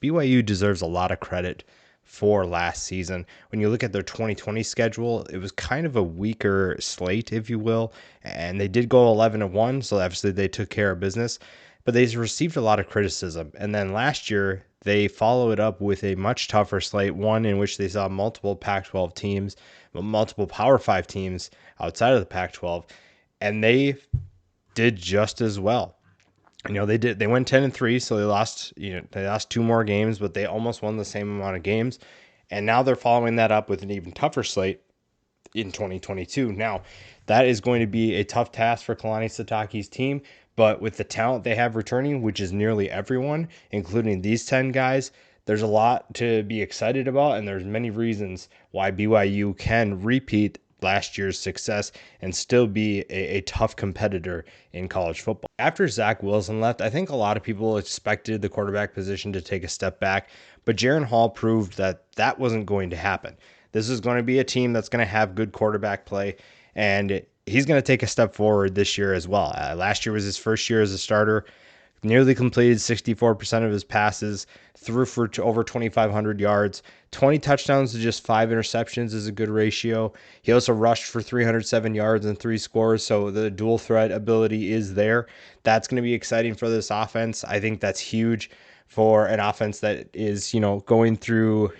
BYU deserves a lot of credit for last season. When you look at their 2020 schedule, it was kind of a weaker slate, if you will, and they did go 11-1, so obviously they took care of business, but they received a lot of criticism. And then last year, they followed it up with a much tougher slate, one in which they saw multiple Pac-12 teams, multiple Power 5 teams outside of the Pac-12, and they did just as well. They went 10-3, so they lost two more games, but they almost won the same amount of games. And now they're following that up with an even tougher slate in 2022. Now, that is going to be a tough task for Kalani Sitake's team, but with the talent they have returning, which is nearly everyone, including these 10 guys, there's a lot to be excited about, and there's many reasons why BYU can repeat last year's success and still be a tough competitor in college football. After Zach Wilson left, I think a lot of people expected the quarterback position to take a step back, but Jaren Hall proved that wasn't going to happen. This is going to be a team that's going to have good quarterback play, and he's going to take a step forward this year as well. Last year was his first year as a starter. Nearly completed 64% of his passes, threw for over 2,500 yards, 20 touchdowns to just 5 interceptions is a good ratio. He also rushed for 307 yards and 3 scores, so the dual threat ability is there. That's going to be exciting for this offense. I think that's huge for an offense that is, going through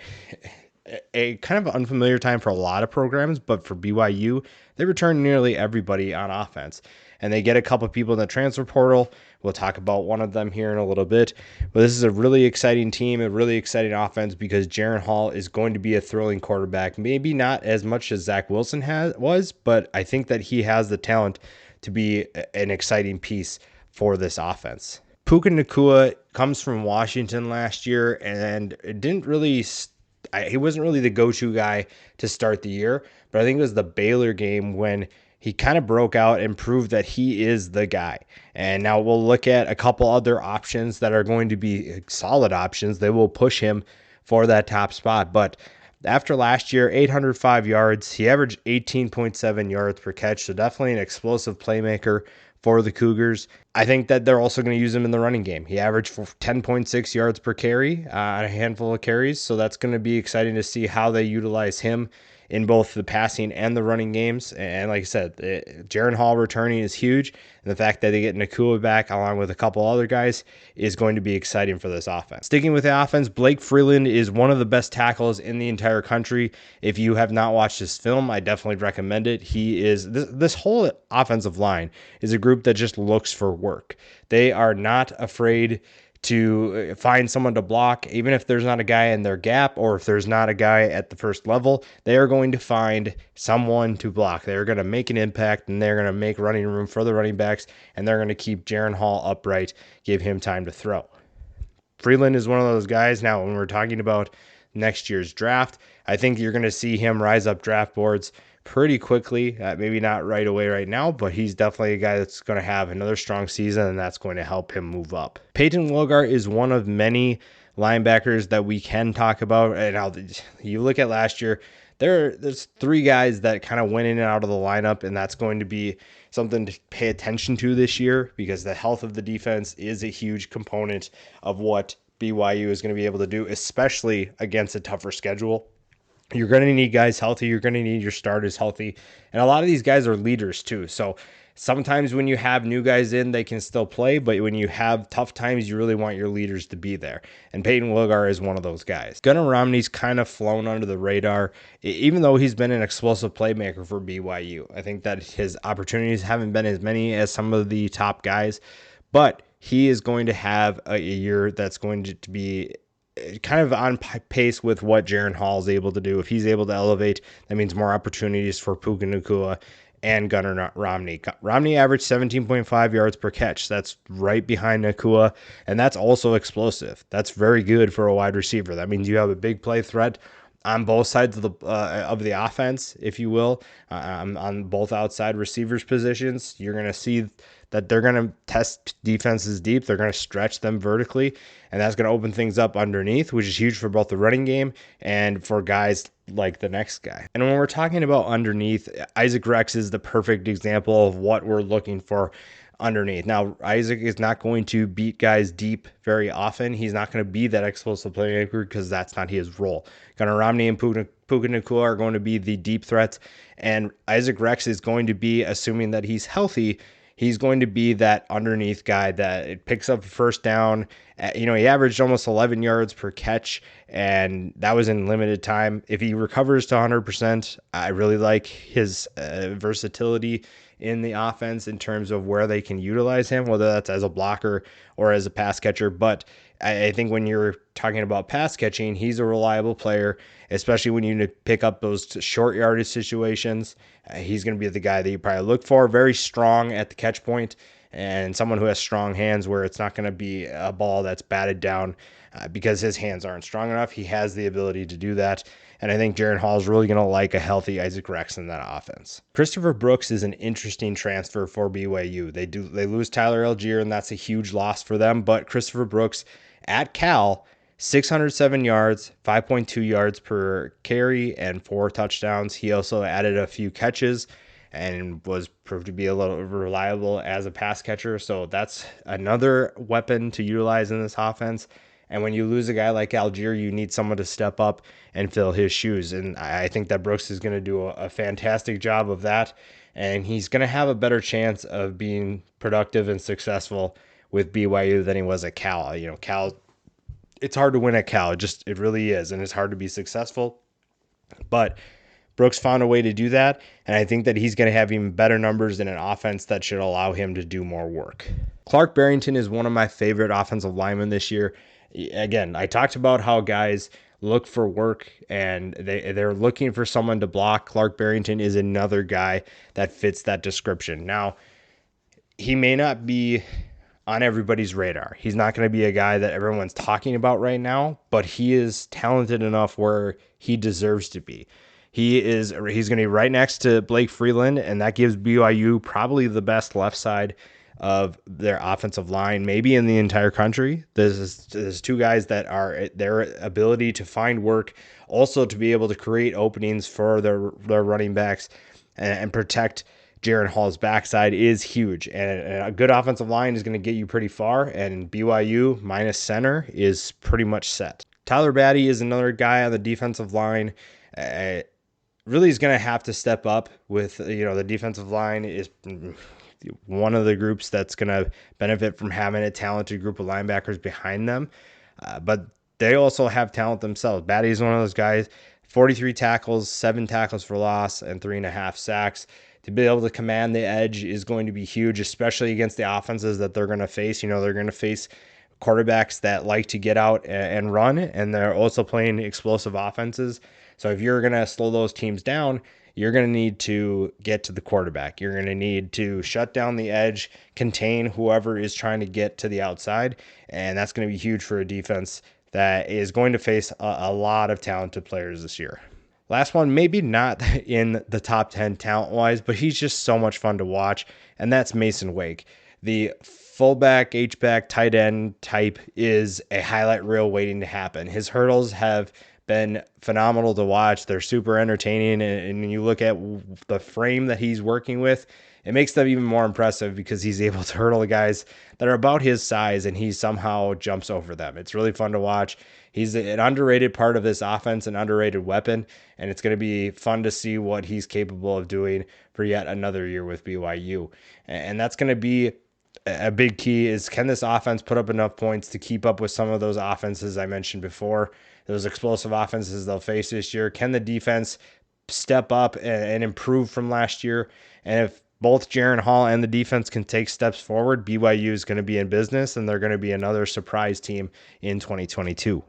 a kind of unfamiliar time for a lot of programs, but for BYU, they return nearly everybody on offense. And they get a couple people in the transfer portal. We'll talk about one of them here in a little bit. But this is a really exciting team, a really exciting offense, because Jaren Hall is going to be a thrilling quarterback. Maybe not as much as Zach Wilson was, but I think that he has the talent to be an exciting piece for this offense. Puake Niku comes from Washington last year, and it didn't really he wasn't really the go-to guy to start the year, but I think it was the Baylor game when he kind of broke out and proved that he is the guy. And now we'll look at a couple other options that are going to be solid options. They will push him for that top spot. But after last year, 805 yards, he averaged 18.7 yards per catch. So definitely an explosive playmaker for the Cougars. I think that they're also going to use him in the running game. He averaged 10.6 yards per carry on a handful of carries. So that's going to be exciting to see how they utilize him in both the passing and the running games. And like I said, Jaren Hall returning is huge. And the fact that they get Niku back along with a couple other guys is going to be exciting for this offense. Sticking with the offense, Blake Freeland is one of the best tackles in the entire country. If you have not watched this film, I definitely recommend it. He is this whole offensive line is a group that just looks for work. They are not afraid to find someone to block, even if there's not a guy in their gap or if there's not a guy at the first level. They are going to find someone to block. They're going to make an impact, and they're going to make running room for the running backs, and they're going to keep Jaren Hall upright, give him time to throw. Freeland is one of those guys. Now, when we're talking about next year's draft, I think you're going to see him rise up draft boards pretty quickly. Maybe not right away right now, but he's definitely a guy that's going to have another strong season, and that's going to help him move up. Peyton Wilgar is one of many linebackers that we can talk about. And now you look at last year, there's 3 guys that kind of went in and out of the lineup, and that's going to be something to pay attention to this year, because the health of the defense is a huge component of what BYU is going to be able to do, especially against a tougher schedule. You're going to need guys healthy. You're going to need your starters healthy. And a lot of these guys are leaders too. So sometimes when you have new guys in, they can still play. But when you have tough times, you really want your leaders to be there. And Peyton Wilgar is one of those guys. Gunnar Romney's kind of flown under the radar, even though he's been an explosive playmaker for BYU. I think that his opportunities haven't been as many as some of the top guys. But he is going to have a year that's going to be kind of on pace with what Jaren Hall is able to do. If he's able to elevate, that means more opportunities for Puake Niku and Gunnar Romney. Romney averaged 17.5 yards per catch. That's right behind Niku, and that's also explosive. That's very good for a wide receiver. That means you have a big play threat on both sides of the offense, if you will, on both outside receivers positions. You're going to see that they're going to test defenses deep. They're going to stretch them vertically, and that's going to open things up underneath, which is huge for both the running game and for guys like the next guy. And when we're talking about underneath, Isaac Rex is the perfect example of what we're looking for underneath. Now, Isaac is not going to beat guys deep very often. He's not going to be that explosive playmaker because that's not his role. Gunnar Romney and Puake Niku are going to be the deep threats, and Isaac Rex is going to be, assuming that he's healthy, he's going to be that underneath guy that it picks up a first down. He averaged almost 11 yards per catch, and that was in limited time. If he recovers to 100%, I really like his versatility in the offense in terms of where they can utilize him, whether that's as a blocker or as a pass catcher. But I think when you're talking about pass catching, he's a reliable player, especially when you pick up those short yardage situations. He's going to be the guy that you probably look for. Very strong at the catch point, and someone who has strong hands where it's not going to be a ball that's batted down because his hands aren't strong enough. He has the ability to do that. And I think Jaren Hall is really going to like a healthy Isaac Rex in that offense. Christopher Brooks is an interesting transfer for BYU. They lose Tyler Algier, and that's a huge loss for them. But Christopher Brooks at Cal, 607 yards, 5.2 yards per carry, and 4 touchdowns. He also added a few catches and was proved to be a little reliable as a pass catcher. So that's another weapon to utilize in this offense. And when you lose a guy like Algier, you need someone to step up and fill his shoes. And I think that Brooks is going to do a fantastic job of that. And he's going to have a better chance of being productive and successful with BYU than he was at Cal. Cal, it's hard to win at Cal. It really is. And it's hard to be successful. But Brooks found a way to do that. And I think that he's going to have even better numbers in an offense that should allow him to do more work. Clark Barrington is one of my favorite offensive linemen this year. Again, I talked about how guys look for work and they're looking for someone to block. Clark Barrington is another guy that fits that description. Now, he may not be on everybody's radar. He's not going to be a guy that everyone's talking about right now, but he is talented enough where he deserves to be. He's going to be right next to Blake Freeland, and that gives BYU probably the best left side of their offensive line, maybe in the entire country. There's two guys that are their ability to find work, also to be able to create openings for their running backs and protect Jaren Hall's backside is huge. And a good offensive line is going to get you pretty far, and BYU minus center is pretty much set. Tyler Batty is another guy on the defensive line. Really is going to have to step up with, the defensive line is one of the groups that's going to benefit from having a talented group of linebackers behind them. But they also have talent themselves. Batty is one of those guys, 43 tackles, 7 tackles for loss, and 3.5 sacks. To be able to command the edge is going to be huge, especially against the offenses that they're going to face. They're going to face quarterbacks that like to get out and run, and they're also playing explosive offenses. So if you're going to slow those teams down, you're going to need to get to the quarterback. You're going to need to shut down the edge, contain whoever is trying to get to the outside, and that's going to be huge for a defense that is going to face a lot of talented players this year. Last one, maybe not in the top 10 talent-wise, but he's just so much fun to watch, and that's Mason Wake. The fullback, H-back, tight end type is a highlight reel waiting to happen. His hurdles have been phenomenal to watch. They're super entertaining, and when you look at the frame that he's working with, it makes them even more impressive because he's able to hurdle the guys that are about his size, and he somehow jumps over them. It's really fun to watch. He's an underrated part of this offense, an underrated weapon, and it's going to be fun to see what he's capable of doing for yet another year with BYU. And that's going to be a big key is, can this offense put up enough points to keep up with some of those offenses I mentioned before, those explosive offenses they'll face this year? Can the defense step up and improve from last year? And if both Jaren Hall and the defense can take steps forward, BYU is going to be in business, and they're going to be another surprise team in 2022.